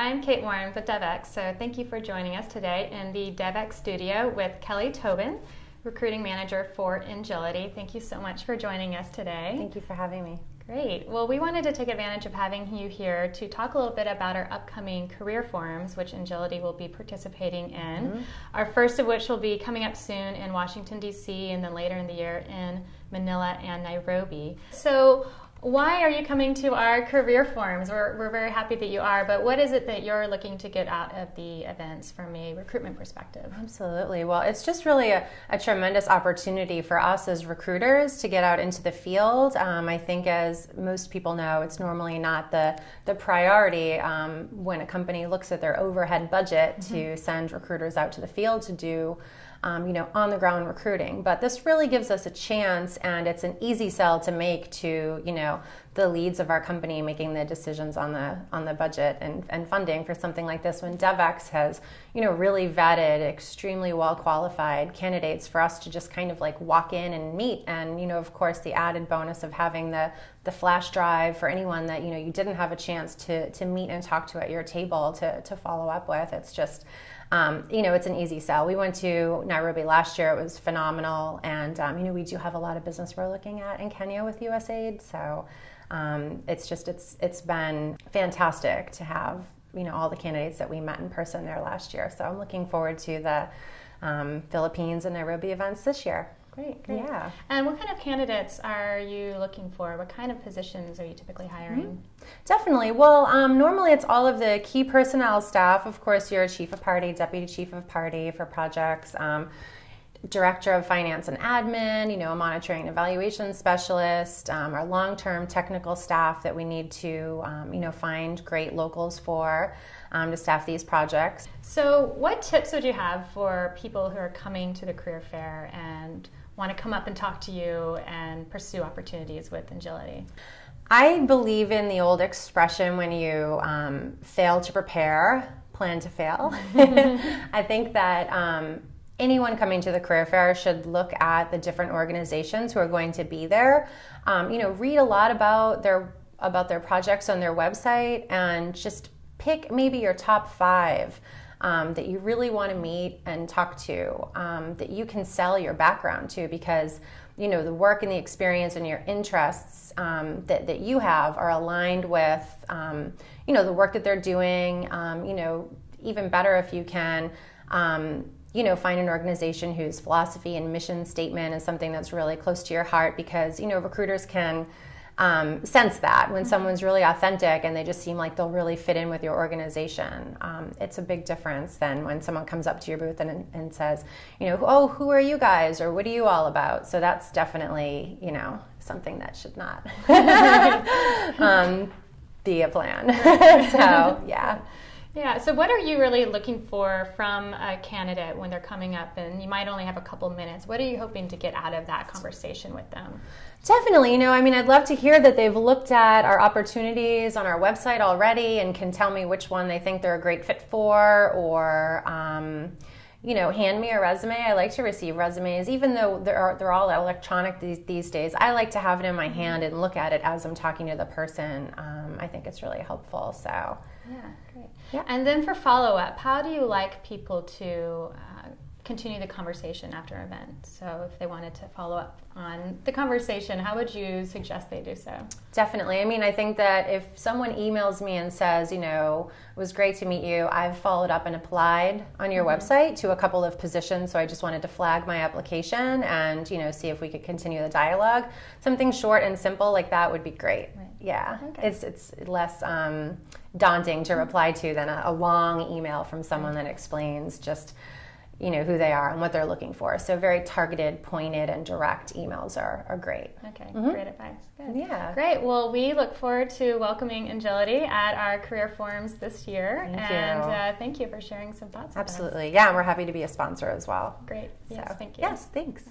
I'm Kate Warren with Devex. So thank you for joining us today in the Devex studio with Kelly Tobin, recruiting manager for Engility. Thank you so much for joining us today. Thank you for having me. Great. Well, we wanted to take advantage of having you here to talk a little bit about our upcoming career forums, which Engility will be participating in. Our first of which will be coming up soon in Washington, D.C., and then later in the year in Manila and Nairobi. So why are you coming to our career forums? We're very happy that you are, but what is it that you're looking to get out of the events from a recruitment perspective? Absolutely. Well, it's just really a tremendous opportunity for us as recruiters to get out into the field. I think, as most people know, it's normally not the priority when a company looks at their overhead budget to send recruiters out to the field to do on-the-ground recruiting. But this really gives us a chance, and it's an easy sell to make to, the leads of our company making the decisions on the budget and funding for something like this, when Devex has, really vetted extremely well-qualified candidates for us to just kind of like walk in and meet. And, of course, the added bonus of having the flash drive for anyone that, you didn't have a chance to meet and talk to at your table to follow up with. It's just, it's an easy sell. We went to Nairobi last year. It was phenomenal. And, we do have a lot of business we're looking at in Kenya with USAID. So it's been fantastic to have, all the candidates that we met in person there last year. So I'm looking forward to the Philippines and Nairobi events this year. Great. Yeah. And what kind of candidates are you looking for? What kind of positions are you typically hiring? Definitely. Well, normally it's all of the key personnel staff. Of course, you're a chief of party, deputy chief of party for projects, director of finance and admin, a monitoring and evaluation specialist, our long-term technical staff that we need to, find great locals for to staff these projects. So what tips would you have for people who are coming to the career fair and want to come up and talk to you and pursue opportunities with Engility? I believe in the old expression, when you fail to prepare, plan to fail. I think that anyone coming to the career fair should look at the different organizations who are going to be there. Read a lot about their projects on their website, and just pick maybe your top 5 that you really want to meet and talk to, that you can sell your background to, because the work and the experience and your interests that you have are aligned with the work that they're doing. Even better if you can find an organization whose philosophy and mission statement is something that's really close to your heart, because recruiters can sense that when someone's really authentic and they just seem like they'll really fit in with your organization. It's a big difference than when someone comes up to your booth and says, oh, who are you guys, or what are you all about? So that's definitely, something that should not be a plan. So, yeah. Yeah, so what are you really looking for from a candidate when they're coming up, and you might only have a couple minutes? What are you hoping to get out of that conversation with them? Definitely. I'd love to hear that they've looked at our opportunities on our website already and can tell me which one they think they're a great fit for, or hand me a resume. I like to receive resumes, even though they're all electronic these days. I like to have it in my hand and look at it as I'm talking to the person. I think it's really helpful. So yeah, great. Yeah. And then for follow-up, how do you like people to continue the conversation after an event? So if they wanted to follow up on the conversation, how would you suggest they do so? Definitely. I think that if someone emails me and says, it was great to meet you, I've followed up and applied on your website to a couple of positions, so I just wanted to flag my application and, see if we could continue the dialogue. Something short and simple like that would be great. Right. Yeah. Okay. It's less daunting to reply to than a long email from someone that explains just who they are and what they're looking for. So very targeted, pointed, and direct emails are great. Okay, great advice. Good. Yeah. Great. Well, we look forward to welcoming Engility at our career forums this year. Thank you Thank you for sharing some thoughts. Absolutely. Yeah, and we're happy to be a sponsor as well. Great. Yes, So, thank you. Yes, thanks.